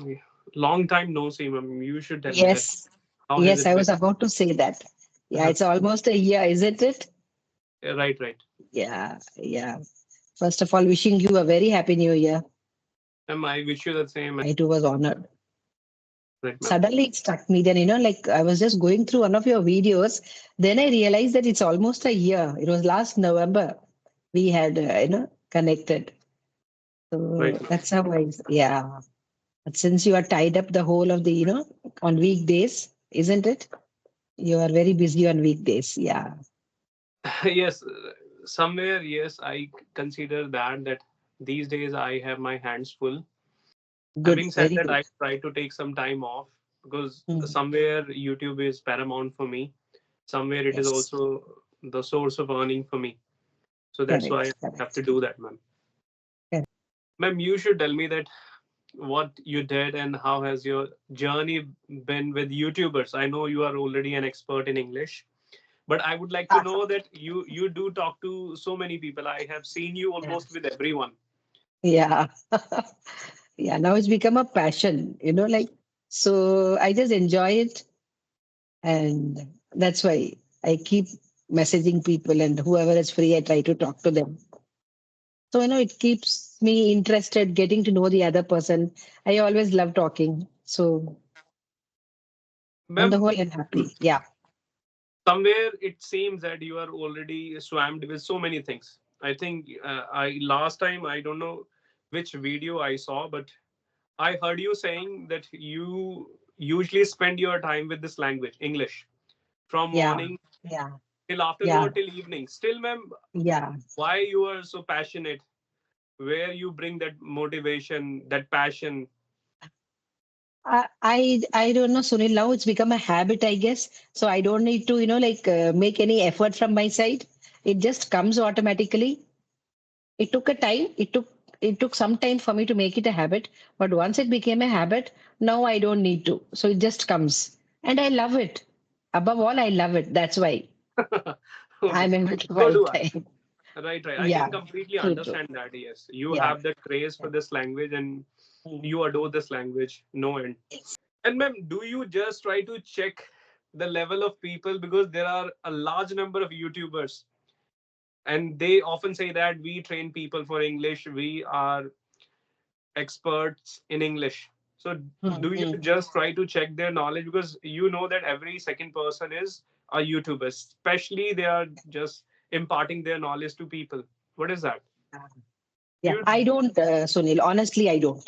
Yeah. Long time no see, ma'am. You should tell me that. Yes. How has Yes, it I been? was about to say that. Yeah, Uh-huh. it's almost a year, isn't it? Right, right. Yeah, yeah. First of all, wishing you a very happy new year. Ma'am, I wish you the same. I too was honored. Right, ma'am. Suddenly it struck me then, like I was just going through one of your videos. Then I realized that it's almost a year. It was last November we had, connected. Right, So ma'am. that's how yeah. But since you are tied up the whole of the, on weekdays, isn't it? You are very busy on weekdays. Yeah. Yes, somewhere, yes, I consider that these days I have my hands full. Good. Having said Very that, good. I try to take some time off because Mhm. somewhere YouTube is paramount for me. Somewhere it is Yes. also the source of earning for me. So that's why I Correct. have to Correct. do that, ma'am. Correct. Ma'am, you should tell me that what you did and how has your journey been with YouTubers. I know you are already an expert in English, but I would like to Ah, know that you do talk to so many people. I have seen you yeah. almost with everyone. Yeah. Yeah. Now it's become a passion, so I just enjoy it. And that's why I keep messaging people, and whoever is free, I try to talk to them. So, it keeps me interested getting to know the other person. I always love talking. So, on the Ma'am, whole, I'm happy. Yeah. somewhere it seems that you are already swamped with so many things. I think I last time I don't know which video I saw, but I heard you saying that you usually spend your time with this language, English, from Yeah. morning Yeah. till afternoon Yeah. or till evening. Still, ma'am, Yeah. why you are so passionate? Where you bring that motivation, that passion? I don't know, Sunil. Now it's become a habit, I guess. So I don't need to, make any effort from my side. It just comes automatically. It took a time. It took some time for me to make it a habit. But once it became a habit, now I don't need to. So it just comes, and I love it. Above all, I love it. That's why Okay, I'm able to so find do I. time. Right, right. I Yeah, can completely true, true. understand that. Yes, you Yeah. have that craze Yeah. for this language and Mm. you adore this language. No end. Yes. And ma'am, do you just try to check the level of people because there are a large number of YouTubers and they often say that we train people for English, we are experts in English. So do you Mm-hmm. just try to check their knowledge because you know that every second person is a YouTuber, especially they are just imparting their knowledge to people. What is that? Yeah, You I don't, Sunil. Honestly, I don't.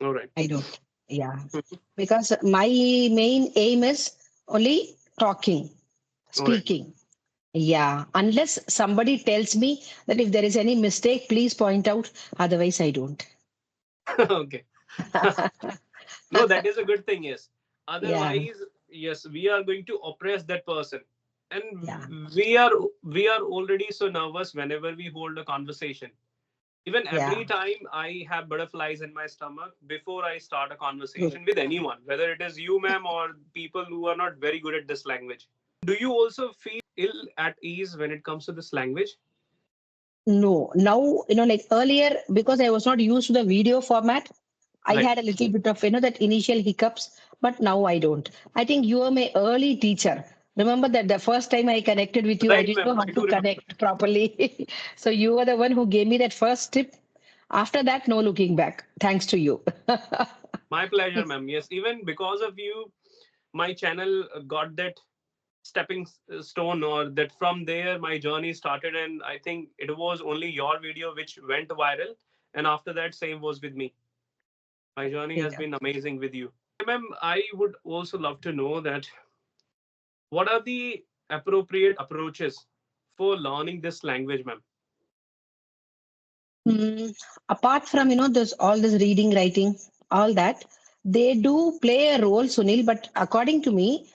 all right? I don't. Yeah, because my main aim is only talking, All right. speaking. Yeah, unless somebody tells me that if there is any mistake, please point out. Otherwise, I don't. Okay. No, that is a good thing. Yes. Yeah, Otherwise, yes, we are going to oppress that person, yeah, and we are already so nervous whenever we hold a conversation. Even yeah. every time I have butterflies in my stomach before I start a True. conversation with anyone, whether it is you, ma'am, or people who are not very good at this language. Do you also feel ill at ease when it comes to this language? No, now, like earlier, because I was not used to the video format, I Right. had a little bit of, that initial hiccups, but now I don't. I think you are my early teacher. Remember that the first time I connected with you, I Right, didn't ma'am. know how I to do remember. connect properly. So you were the one who gave me that first tip. After that, no looking back. Thanks to you. My pleasure, ma'am. Yes, even because of you, my channel got that stepping stone, or that from there my journey started. And I think it was only your video which went viral. And after that, same was with me. My journey has Yeah. been amazing with you. Ma'am, I would also love to know that what are the appropriate approaches for learning this language, ma'am? Mm, Apart from, this all this reading, writing, all that, they do play a role, Sunil, but according to me,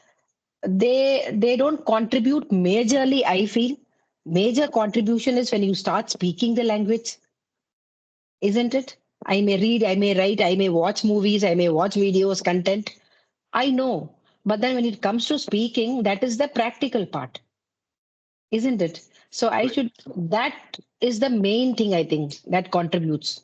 they don't contribute majorly. I feel major contribution is when you start speaking the language, isn't it? I may read, I may write, I may watch movies, I may watch videos, content, I know, but then when it comes to speaking, that is the practical part, isn't it? So I Right. should, that is the main thing, I think, that contributes.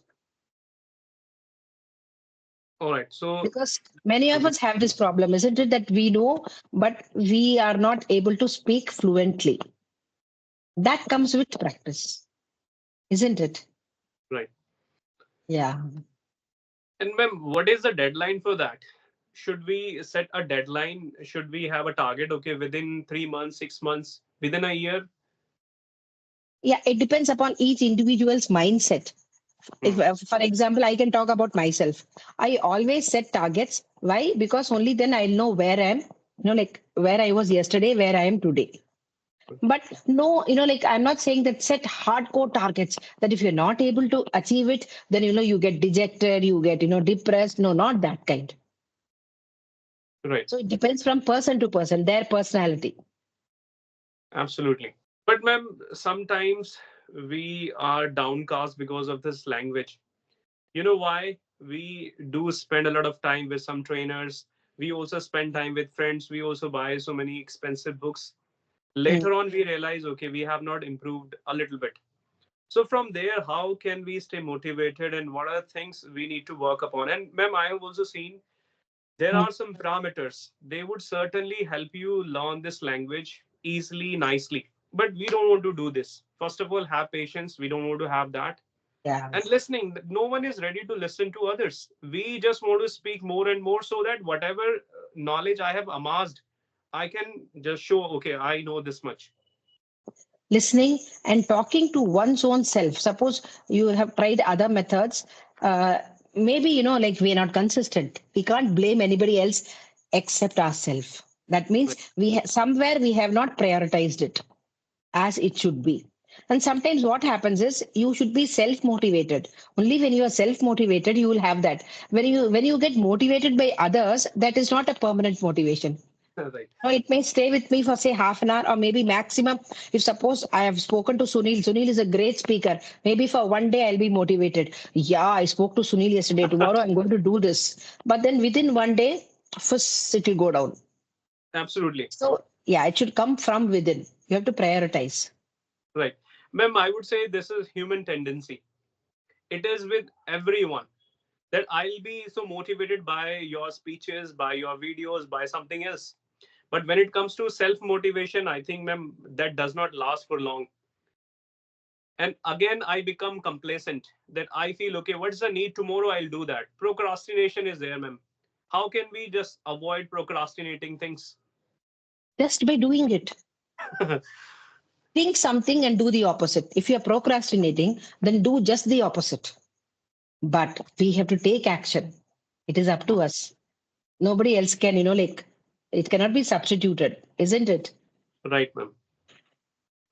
All right. So, Because many of mhm, us have this problem, isn't it? That we know, but we are not able to speak fluently. That comes with practice, isn't it? right. Yeah. And ma'am, what is the deadline for that? Should we set a deadline? Should we have a target? Okay, within 3 months, 6 months, within a year? Yeah, it depends upon each individual's mindset. If, Hmm. for example, I can talk about myself. I always set targets. Why? Because only then I'll know where I am, like where I was yesterday, where I am today. But no, like I'm not saying that set hardcore targets that if you're not able to achieve it, then, you get dejected, you get, depressed. No, not that kind. Right. So it depends from person to person, their personality. Absolutely. But ma'am, sometimes we are downcast because of this language. You know why? We do spend a lot of time with some trainers. We also spend time with friends. We also buy so many expensive books. Mm. Later on, we realize, okay, we have not improved a little bit. So from there, how can we stay motivated and what are things we need to work upon? And ma'am, I have also seen there Mm. are some parameters. They would certainly help you learn this language easily, nicely. But we don't want to do this. First of all, have patience. We don't want to have that. Yeah. And listening, no one is ready to listen to others. We just want to speak more and more so that whatever knowledge I have amassed, I can just show, okay, I know this much. Listening and talking to one's own self. Suppose you have tried other methods, uh, maybe, like we're not consistent. We can't blame anybody else except ourselves. That means Right. somewhere we have not prioritized it as it should be. And sometimes what happens is you should be self motivated. Only when you are self motivated you will have that. When you get motivated by others, that is not a permanent motivation. Right. No, it may stay with me for say half an hour or maybe maximum. If suppose I have spoken to Sunil, Sunil is a great speaker. Maybe for one day I'll be motivated. Yeah, I spoke to Sunil yesterday. Tomorrow I'm going to do this. But then within one day, first it will go down. Absolutely. So yeah, it should come from within. You have to prioritize. Right. Ma'am, I would say this is human tendency. It is with everyone that I'll be so motivated by your speeches, by your videos, by something else. But when it comes to self motivation, I think, ma'am, that does not last for long. And again, I become complacent that I feel, okay, what's the need? Tomorrow I'll do that. Procrastination is there, ma'am. How can we just avoid procrastinating things? Just by doing it. Think something and do the opposite. If you're procrastinating, then do just the opposite. But we have to take action. It is up to us. Nobody else can, like it cannot be substituted, isn't it? Right, ma'am.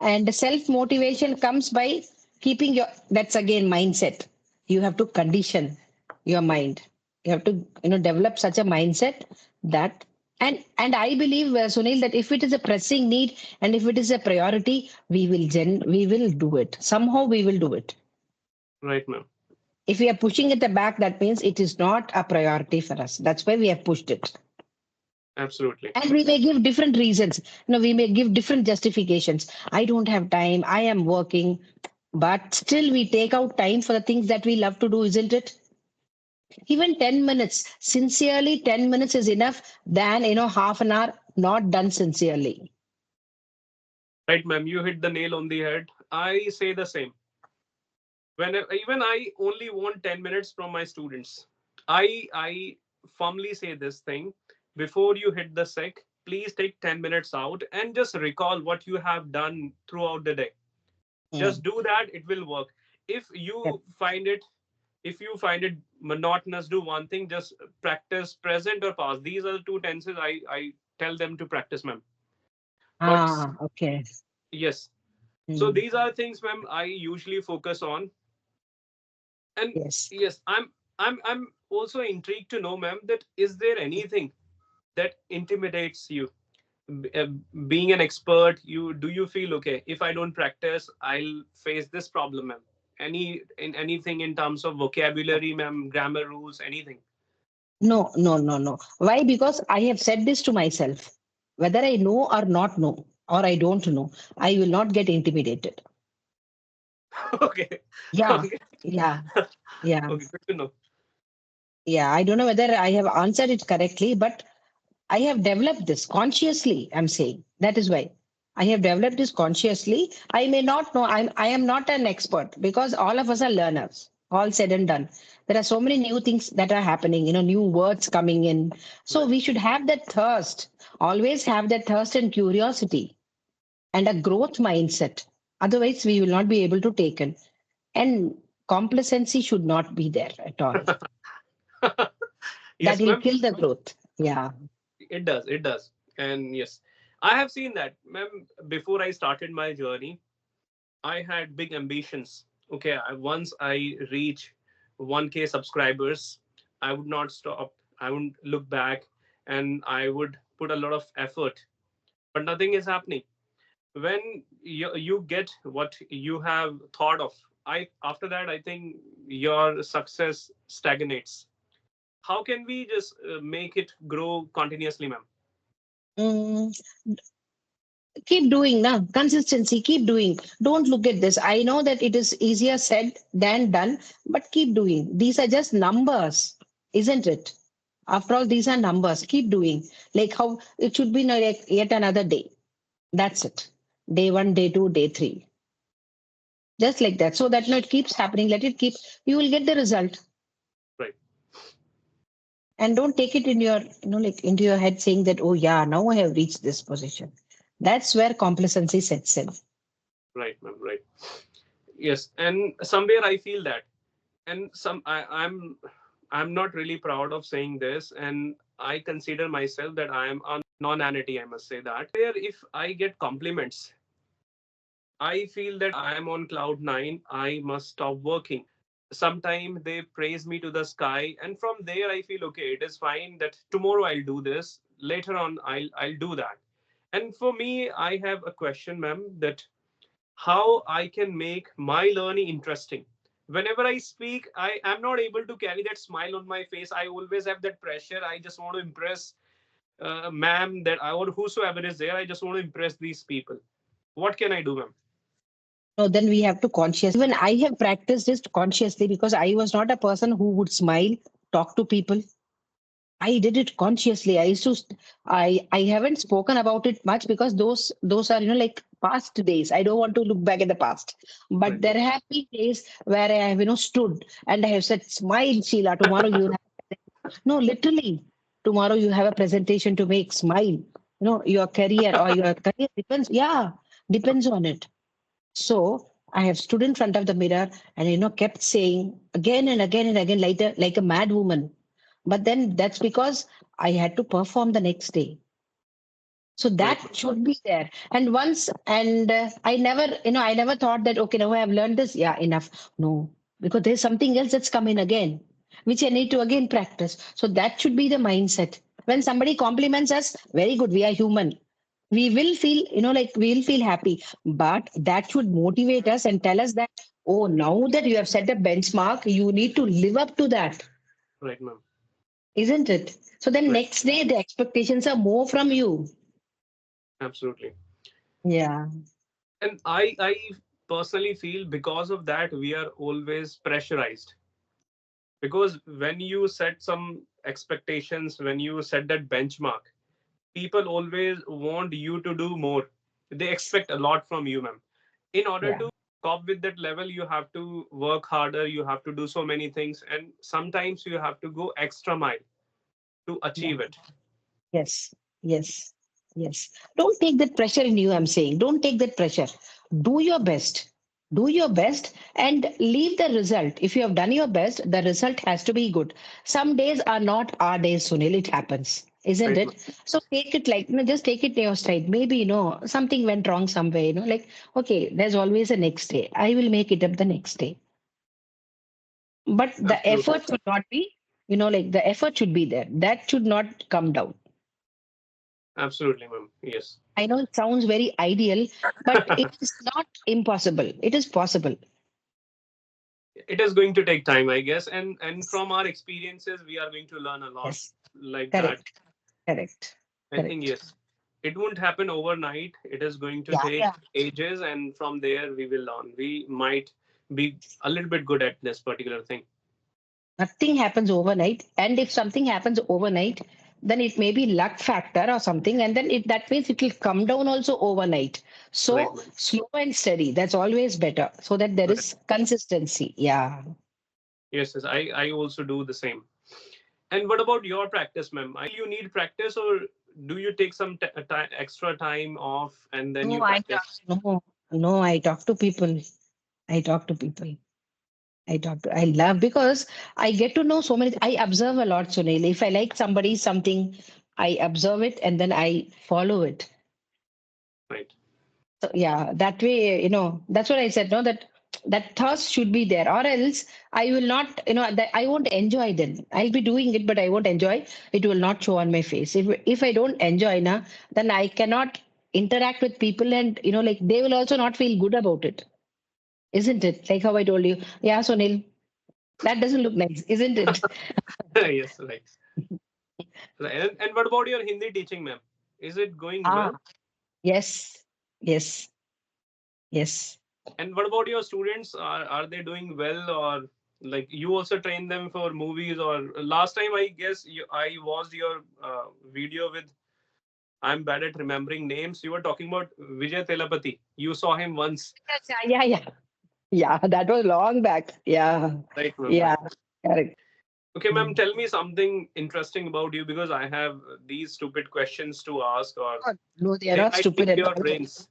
And self motivation comes by keeping your, that's again mindset. You have to condition your mind. You have to, develop such a mindset that, and I believe, Sunil, that if it is a pressing need and if it is a priority, we will do it. Somehow we will do it. Right, ma'am. If we are pushing it back, that means it is not a priority for us. That's why we have pushed it. Absolutely. And we may give different reasons. We may give different justifications. I don't have time. I am working. But still, we take out time for the things that we love to do, isn't it? Even 10 minutes, sincerely, 10 minutes is enough than, half an hour not done sincerely. Right, ma'am. You hit the nail on the head. I say the same. When even I only want 10 minutes from my students. I firmly say this thing. Before you hit the sec, please take 10 minutes out and just recall what you have done throughout the day. Mm. Just do that, it will work. If Yeah. you find it if you find it monotonous, do one thing, just practice present or past. These are the two tenses I tell them to practice, ma'am. But Okay. yes, so Mm. these are things, ma'am, I usually focus on. And Yes. yes, I'm also intrigued to know, ma'am, that is there anything that intimidates you? Uh, Being an expert, you do you feel okay? If I don't practice, I'll face this problem, ma'am. Anything in terms of vocabulary, ma'am, grammar rules, anything? No, no, no, no. Why? Because I have said this to myself. Whether I know or not know, or I don't know, I will not get intimidated. Okay, Yeah, okay, yeah, yeah. okay. Good to know. Yeah, I don't know whether I have answered it correctly, but I have developed this consciously. I'm saying that is why I have developed this consciously. I may not know. I am not an expert because all of us are learners. All said and done, there are so many new things that are happening. New words coming in. So Right. we should have that thirst. Always have that thirst and curiosity and a growth mindset. Otherwise, we will not be able to take in. And complacency should not be there at all. That Yes, will ma'am. kill the growth. Yeah. It does. It does. And yes, I have seen that, ma'am. Before I started my journey, I had big ambitions. Okay, once I reach 1K subscribers, I would not stop. I would look back, and I would put a lot of effort. But nothing is happening. When you get what you have thought of, I after that I think your success stagnates. How can we just make it grow continuously, ma'am? Mm, keep doing now. Consistency, keep doing. Don't look at this. I know that it is easier said than done, but keep doing. These are just numbers, isn't it? After all, these are numbers. Keep doing. Like how it should be like yet another day. That's it. Day one, day two, day three. Just like that. So that it keeps happening. Let it keep. You will get the result. Right. And don't take it in your, like into your head saying that, oh yeah, now I have reached this position. That's where complacency sets in. Right, ma'am. Right. Yes, and somewhere I feel that, and I'm not really proud of saying this, and I consider myself that I am a non-entity. I must say that. Where if I get compliments, I feel that I am on cloud nine. I must stop working. Sometimes they praise me to the sky, and from there I feel okay. It is fine that tomorrow I'll do this. Later on, I'll do that. And for me, I have a question, ma'am, that how I can make my learning interesting. Whenever I speak, I am not able to carry that smile on my face. I always have that pressure. I just want to impress ma'am that I or whosoever is there. I just want to impress these people. What can I do, ma'am? No, then we have to conscious. Even I have practiced this consciously because I was not a person who would smile, talk to people. I did it consciously. I haven't spoken about it much because those are like past days. I don't want to look back at the past. But Right, ma'am. there have been days where I have stood and I have said, "Smile, Sheila. Tomorrow you have no literally. Tomorrow you have a presentation to make. Smile. Your career or your career depends. Yeah, depends on it." So I have stood in front of the mirror and kept saying again and again and again like a mad woman. But then that's because I had to perform the next day. So Right, that ma'am. should be there. And once and I never thought that okay, now I have learned this. Yeah, enough. No, because there's something else that's come in again, which I need to again practice. So that should be the mindset. When somebody compliments us, very good. We are human. We will feel, like we'll feel happy, but that should motivate us and tell us that, oh, now that you have set a benchmark, you need to live up to that, Right, ma'am. isn't it? So then Right. next day, the expectations are more from you. Absolutely. Yeah. And I personally feel because of that we are always pressurized. Because when you set some expectations, when you set that benchmark, people always want you to do more. They expect a lot from you, ma'am. In order Yeah. to cope with that level, you have to work harder, you have to do so many things, and sometimes you have to go extra mile to Yeah. achieve it. Yes, yes, yes. Don't take that pressure in you, I'm saying. Don't take that pressure. Do your best. Do your best and leave the result. If you have done your best, the result has to be good. Some days are not our days, Sunil. It happens, isn't Right, ma'am. it? So take it like, just take it to your stride. Maybe, something went wrong somewhere, like, okay, there's always a next day. I will make it up the next day. But the Absolutely. effort should not be, like the effort should be there. That should not come down. Absolutely, ma'am. Yes. I know it sounds very ideal, but it is not impossible. It is possible. It is going to take time, I guess, and from our experiences we are going to learn a lot Yes, like that. correct, correct, I think correct. yes, it won't happen overnight. It is going to Yeah, take yeah. ages, and from there we will learn. We might be a little bit good at this particular thing. Nothing happens overnight. And if something happens overnight, then it may be luck factor or something. And then that means it will come down also overnight. Right, So ma'am. slow and steady. That's always better. So that there Right. is consistency. Yeah. Yes, yes. I also do the same. And what about your practice, ma'am? You need practice, or do you take some extra time off and then No, you practice? no, I talk to people. I talk to people. I love because I get to know so many. I observe a lot, Sunil. If I like somebody, something, I observe it and then I follow it. Right. So yeah, that way, that's what I said. No, that thirst should be there, or else I will not. That I won't enjoy. Then I'll be doing it, but I won't enjoy. It will not show on my face. If I don't enjoy, na, then I cannot interact with people, and like they will also not feel good about it, isn't it? Like how I told you, yeah, Sunil, that doesn't look nice, isn't it? Yes, right. Right. And what about your Hindi teaching, ma'am? Is it going Ah, well? yes, yes, yes. And what about your students? Are they doing well, or like you also train them for movies? Or last time I guess I watched your video with. I'm bad at remembering names. You were talking about Vijay Telapati. You saw him once, Yes, yeah, yeah, yeah. Yeah, that was long back. Yeah, right, ma'am? yeah, Right. correct. Okay, ma'am. Mm. Tell me something interesting about you because I have these stupid questions to ask, or Oh, no, they are they not might stupid pick at your all. brains.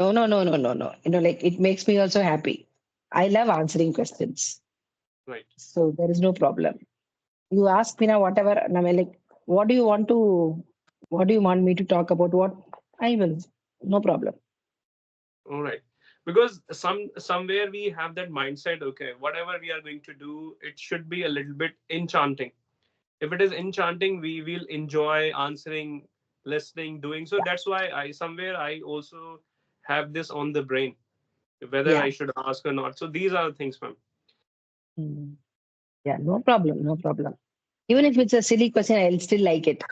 No, no, no, no, no, no. Like it makes me also happy. I love answering questions, Right. so there is no problem. You ask me now, whatever, and I'm like, what do you want to, what do you want me to talk about? What I will, no problem. All right. Because somewhere we have that mindset. Okay, whatever we are going to do, it should be a little bit enchanting. If it is enchanting, we will enjoy answering, listening, doing. So that's why I also have this on the brain whether Yeah, I should ask or not. So these are the things, ma'am. mm. Yeah, no problem, no problem. Even if it's a silly question, I'll still like it.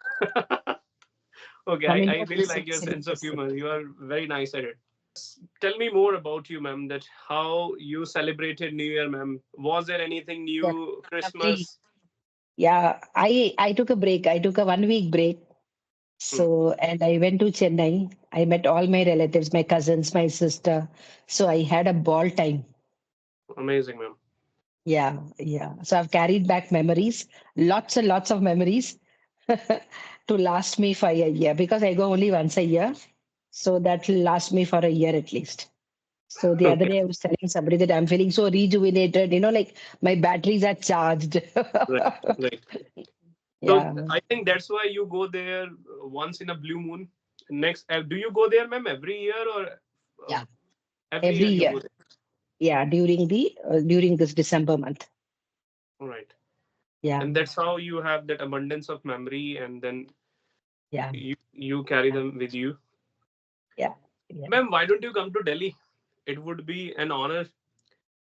Okay, I mean, I no really like silly, your silly sense of question. humor. You are very nice at it. Tell me more about you, ma'am. That how you celebrated New Year, ma'am. Was there anything Yeah, new? lovely. Christmas? Yeah, I took a break. I took a 1 week break. Hmm. So, and I went to Chennai. I met all my relatives, my cousins, my sister. So I had a ball time. Amazing, ma'am. Yeah, yeah. So I've carried back memories, lots and lots of memories to last me for a year because I go only once a year. So that will last me for a year at least. So the other Okay, day I was telling somebody that I'm feeling so rejuvenated, like my batteries are charged. right, right. So Yeah, I think that's why you go there once in a blue moon. Next, do you go there, ma'am, every year or uh, yeah. every Every year you year. go there? Yeah, during this December month. All right. Yeah, And that's how you have that abundance of memory, and then yeah, you carry them with you. yeah, yeah. Ma'am, why don't you come to Delhi? It would be an honor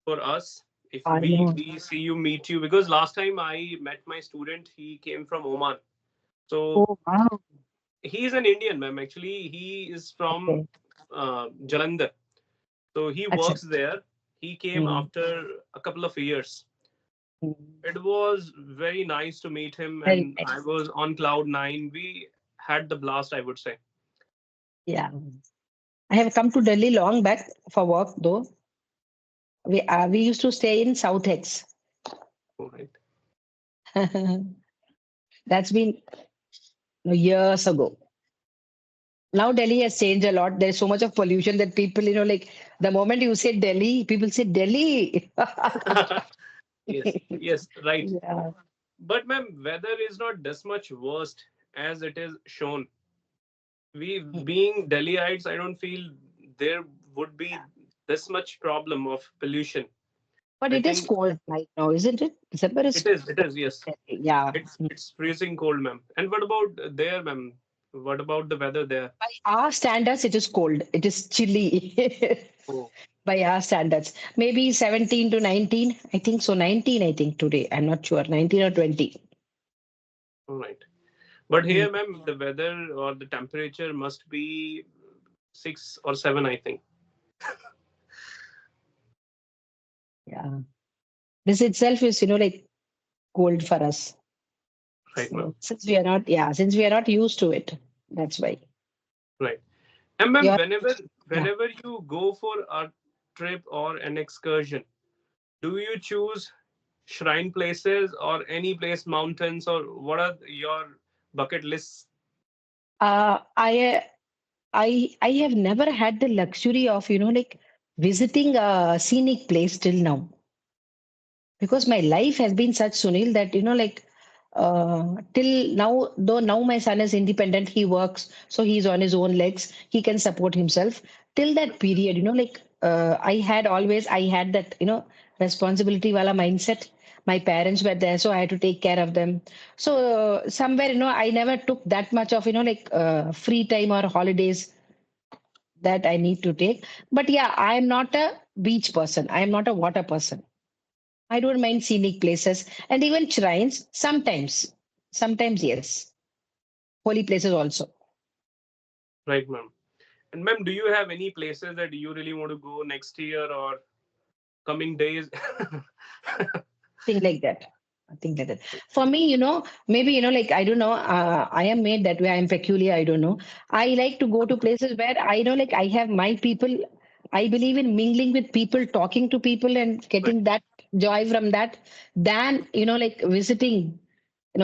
for us if I we know. we see you, meet you, because last time I met my student, he came from Oman. So Oh, wow. he is an Indian, ma'am. Actually, he is from Okay. Jalandhar. So he Acha. works there. He came Mm, after a couple of years. mm. It was very nice to meet him, Very and I nice. was on cloud nine. We had the blast, I would say. Yeah. I have come to Delhi long back for work though. We used to stay in South Ex. All right. That's been years ago. Now Delhi has changed a lot. There's so much of pollution that people, like the moment you say Delhi, people say Delhi. Yes, yes, right. Yeah. But ma'am, weather is not this much worst as it is shown. We being Delhiites, I don't feel there would be this much problem of pollution. But I it is think cold right now, isn't it? December is it is. It is. Yes, cold. Yeah. it's freezing cold, ma'am. And what about there, ma'am? What about the weather there? By our standards, it is cold. It is chilly. Oh, By our standards, maybe 17 to 19. I think so. 19, I think today. I'm not sure. 19 or 20. all right. But Mm. here, ma'am, the weather or the temperature must be 6 or 7, I think. Yeah. This itself is, like cold for us. Right, ma'am. So since we are not used to it, that's why. Right. And ma'am, You're yeah. whenever you go for a trip or an excursion, do you choose shrine places or any place, mountains, or what are your bucket lists? Uh, I I have never had the luxury of like visiting a scenic place till now, because my life has been such, Sunil, that like till now, though now my son is independent, he works, so he's on his own legs, he can support himself. Till that period, I had that responsibility wala mindset. My parents were there, so I had to take care of them. So somewhere, I never took that much of free time or holidays that I need to take. But yeah, I am not a beach person, I am not a water person. I don't mind scenic places and even shrines sometimes. Sometimes, yes. Holy places also. Right, ma'am. And ma'am, do you have any places that you really want to go next year or coming days? Thing like that. Thing like that. For me, maybe, like, I don't know, I am made that way. I am peculiar. I don't know. I like to go to places where I know, like, I have my people. I believe in mingling with people, talking to people, and Right. getting that joy from that than, like, visiting,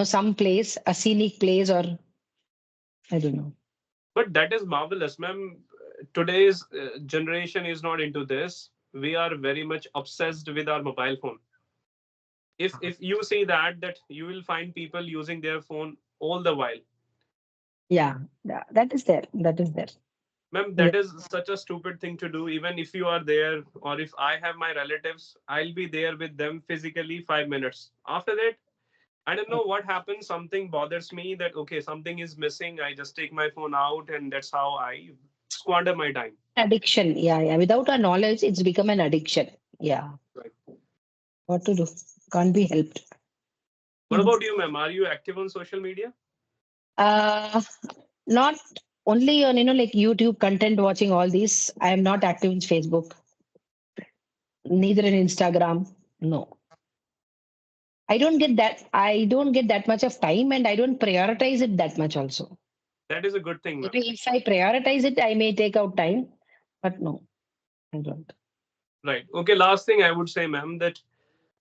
some place, a scenic place, or I don't know. But that is marvelous, ma'am. Today's generation is not into this. We are very much obsessed with our mobile phone. If you see that you will find people using their phone all the while. Yeah, that is there. That is there. Ma'am, Yeah. that is such a stupid thing to do. Even if you are there, or if I have my relatives, I'll be there with them physically 5 minutes. After that, I don't know what happens. Something bothers me that, okay, something is missing. I just take my phone out, and that's how I squander my time. Addiction. Yeah, yeah. Without our knowledge, it's become an addiction. Yeah. Right. What to do? Can't be helped. What about you, ma'am? Are you active on social media? Uh, Not only on like YouTube content watching all these. I am not active in Facebook, neither in Instagram. No. I don't get that much of time, and I don't prioritize it that much also. That is a good thing, ma'am. Maybe if I prioritize it, I may take out time, but no, I don't. Right. Okay. Last thing I would say, ma'am, that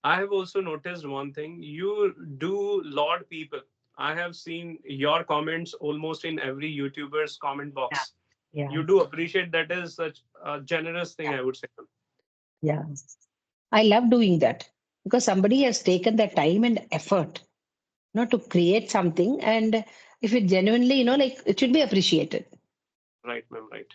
I have also noticed one thing. You do laud people. I have seen your comments almost in every YouTuber's comment Yeah. box. Yeah. You do appreciate that is such a generous thing, Yeah. I would say. Yeah. I love doing that because somebody has taken the time and effort, to create something, and if it genuinely, like, it should be appreciated. Right, ma'am. Right.